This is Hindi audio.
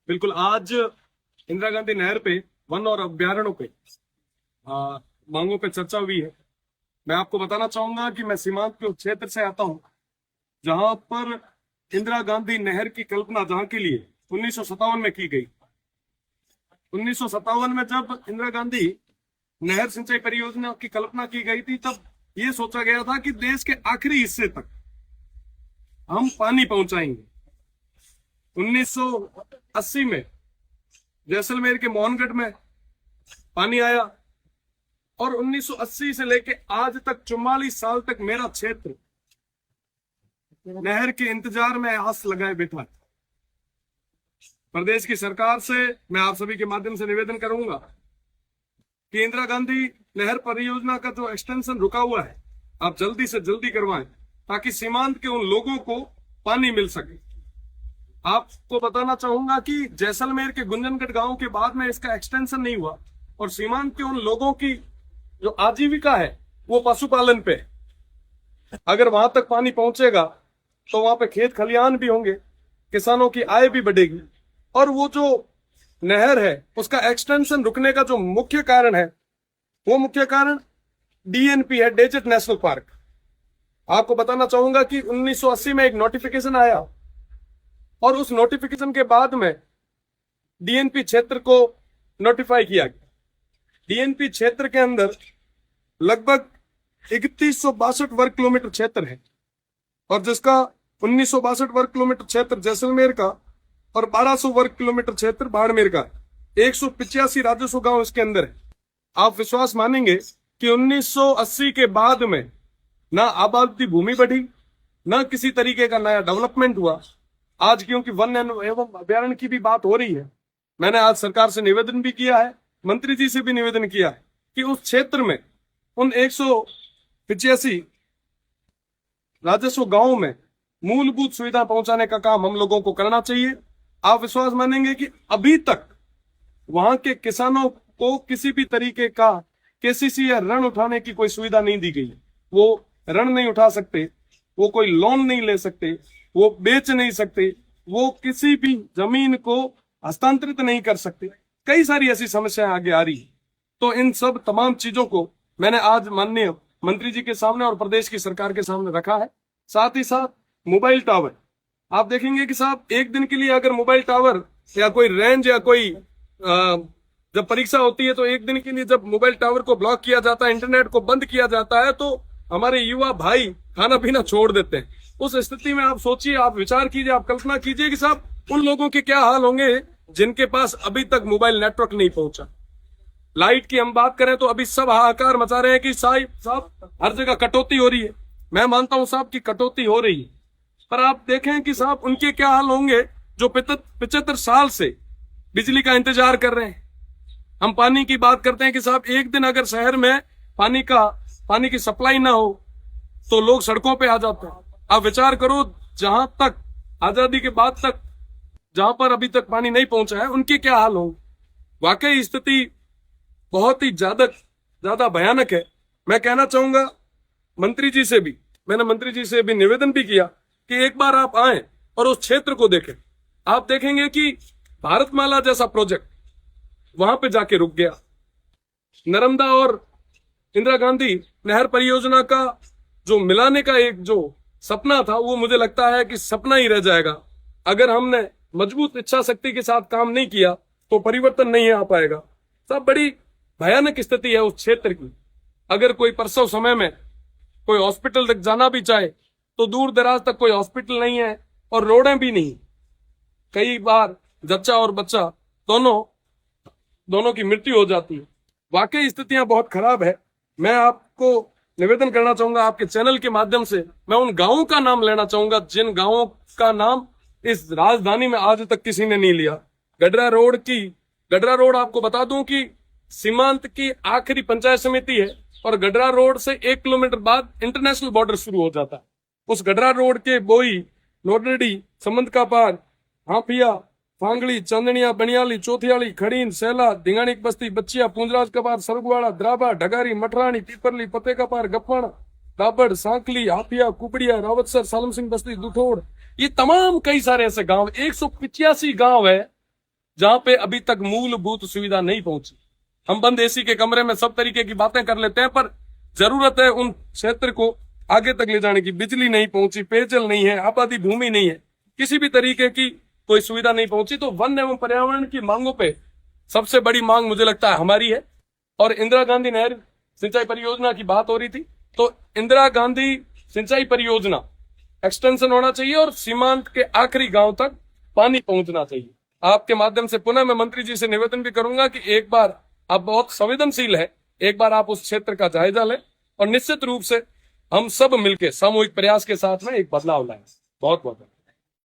बिल्कुल। आज इंदिरा गांधी नहर पे वन और अभ्यारण्यों पे मांगों पे चर्चा हुई है। मैं आपको बताना चाहूंगा कि मैं सीमांत के उस क्षेत्र से आता हूं जहां पर इंदिरा गांधी नहर की कल्पना जहां के लिए 1957 में की गई। 1957 में जब इंदिरा गांधी नहर सिंचाई परियोजना की कल्पना की गई थी, तब ये सोचा गया था कि देश के आखिरी हिस्से तक हम पानी पहुंचाएंगे। 1980 में जैसलमेर के मोहनगढ़ में पानी आया और 1980 से लेके आज तक 44 साल तक मेरा क्षेत्र नहर के इंतजार में आस लगाए बैठा है। प्रदेश की सरकार से मैं आप सभी के माध्यम से निवेदन करूंगा कि इंदिरा गांधी नहर परियोजना का जो एक्सटेंशन रुका हुआ है, आप जल्दी से जल्दी करवाएं ताकि सीमांत के उन लोगों को पानी मिल सके। आपको बताना चाहूंगा कि जैसलमेर के गुंजनगढ़ गांव के बाद में इसका एक्सटेंशन नहीं हुआ और सीमांत के उन लोगों की जो आजीविका है वो पशुपालन पे। अगर वहां तक पानी पहुंचेगा तो वहां पे खेत खलिहान भी होंगे, किसानों की आय भी बढ़ेगी। और वो जो नहर है उसका एक्सटेंशन रुकने का जो मुख्य कारण है, वो मुख्य कारण डीएनपी है, डेजर्ट नेशनल पार्क। आपको बताना चाहूंगा कि 1980 में एक नोटिफिकेशन आया और उस नोटिफिकेशन के बाद में डीएनपी क्षेत्र को नोटिफाई किया गया। डीएनपी क्षेत्र के अंदर लगभग 3162 वर्ग किलोमीटर क्षेत्र है और जिसका 1962 वर्ग किलोमीटर क्षेत्र जैसलमेर का और 1200 वर्ग किलोमीटर क्षेत्र बाड़मेर का। 185 राजस्व गांव इसके अंदर है। आप विश्वास मानेंगे कि 1980 के बाद में ना आबादी भूमि बढ़ी, ना किसी तरीके का नया डेवलपमेंट हुआ। आज क्योंकि वन एवं अभ्यारण्य की भी बात हो रही है, मैंने आज सरकार से निवेदन भी किया है, मंत्री जी से भी निवेदन किया है कि उस क्षेत्र में उन 185 राजस्व गांवों में मूलभूत सुविधा पहुंचाने का काम हम लोगों को करना चाहिए। आप विश्वास मानेंगे कि अभी तक वहां के किसानों को किसी भी तरीके का केसीसी या ऋण उठाने की कोई सुविधा नहीं दी गई है। वो ऋण नहीं उठा सकते, वो कोई लोन नहीं ले सकते, वो बेच नहीं सकते, वो किसी भी जमीन को हस्तांतरित नहीं कर सकते। कई सारी ऐसी समस्याएं आगे आ रही है। तो इन सब तमाम चीजों को मैंने आज माननीय मंत्री जी के सामने और प्रदेश की सरकार के सामने रखा है। साथ ही साथ मोबाइल टावर, आप देखेंगे कि साहब एक दिन के लिए अगर मोबाइल टावर या कोई रेंज या कोई जब परीक्षा होती है तो एक दिन के लिए जब मोबाइल टावर को ब्लॉक किया जाता है, इंटरनेट को बंद किया जाता है, तो हमारे युवा भाई खाना पीना छोड़ देते हैं। उस स्थिति में आप सोचिए, आप विचार कीजिए, आप कल्पना कीजिए कि साहब उन लोगों के क्या हाल होंगे जिनके पास अभी तक मोबाइल नेटवर्क नहीं पहुंचा। लाइट की हम बात करें तो अभी सब हाहाकार मचा रहे हैं कि साहब हर जगह कटौती हो रही है। मैं मानता हूं साहब की कटौती हो रही है, पर आप देखें कि साहब उनके क्या हाल होंगे जो 75 साल से बिजली का इंतजार कर रहे हैं। हम पानी की बात करते हैं कि साहब एक दिन अगर शहर में पानी की सप्लाई ना हो तो लोग सड़कों पे आ जाते हैं। आप विचार करो, जहां तक आजादी के बाद तक जहां पर अभी तक पानी नहीं पहुंचा है उनके क्या हाल होंगे। वाकई स्थिति बहुत ही ज्यादा भयानक है। मैं कहना चाहूंगा मंत्री जी से भी, मैंने मंत्री जी से भी निवेदन भी किया कि एक बार आप आए और उस क्षेत्र को देखें। आप देखेंगे कि भारतमाला जैसा प्रोजेक्ट वहां पे जाके रुक गया। नर्मदा और इंदिरा गांधी नहर परियोजना का जो मिलाने का एक जो सपना था, वो मुझे लगता है कि सपना ही रह जाएगा। अगर हमने मजबूत इच्छा शक्ति के साथ काम नहीं किया तो परिवर्तन नहीं आ पाएगा। सब बड़ी भयानक स्थिति है उस क्षेत्र की। अगर कोई प्रसव समय में कोई हॉस्पिटल तक जाना भी चाहे तो दूर दराज तक कोई हॉस्पिटल नहीं है और रोडें भी नहीं। कई बार जच्चा और बच्चा दोनों की मृत्यु हो जाती है। वाकई स्थितियां बहुत खराब है। मैं आपको निवेदन करना चाहूंगा आपके चैनल के माध्यम से, मैं उन गांवों का नाम लेना चाहूंगा जिन गांवों का नाम इस राजधानी में आज तक किसी ने नहीं लिया। गडरा रोड आपको बता दूं कि सीमांत की आखिरी पंचायत समिति है और गडरा रोड से 1 किलोमीटर बाद इंटरनेशनल बॉर्डर शुरू हो जाता है। उस गडरा रोड के बोई, लोडरडी, समंद का पार, हाफिया, फांगड़ी, चांदनिया, बनियाली, चौथियाली, खड़ीन, सेला, धिंगानी बस्ती, बच्चिया, पूंजराज का पार, सरगवाड़ा, द्राबा, ढगारी, मठरानी, पीपरली, पते का पार, गप्पाना, दाबड़, सांकली, हाफिया, कुपड़िया, रावतसर, सालम सिंह बस्ती, दुथोड़, ये तमाम कई सारे ऐसे गांव, 185 गांव है जहां पे अभी तक मूलभूत सुविधा नहीं पहुंची। हम बंद एसी के कमरे में सब तरीके की बातें कर लेते हैं, पर जरूरत है उन क्षेत्र को आगे तक ले जाने की। बिजली नहीं पहुंची, पेयजल नहीं है, आबादी भूमि नहीं है, किसी भी तरीके की कोई सुविधा नहीं पहुंची। तो वन एवं पर्यावरण की मांगों पे सबसे बड़ी मांग मुझे लगता है हमारी है। और इंदिरा गांधी नहर सिंचाई परियोजना की बात हो रही थी, तो इंदिरा गांधी सिंचाई परियोजना एक्सटेंशन होना चाहिए और सीमांत के आखिरी गांव तक पानी पहुंचना चाहिए। आपके माध्यम से पुनः मैं मंत्री जी से निवेदन भी करूंगा कि एक बार, आप बहुत संवेदनशील है, एक बार आप उस क्षेत्र का जायजा लें और निश्चित रूप से हम सब मिलकर सामूहिक प्रयास के साथ में एक बदलाव लाएं। बहुत बहुत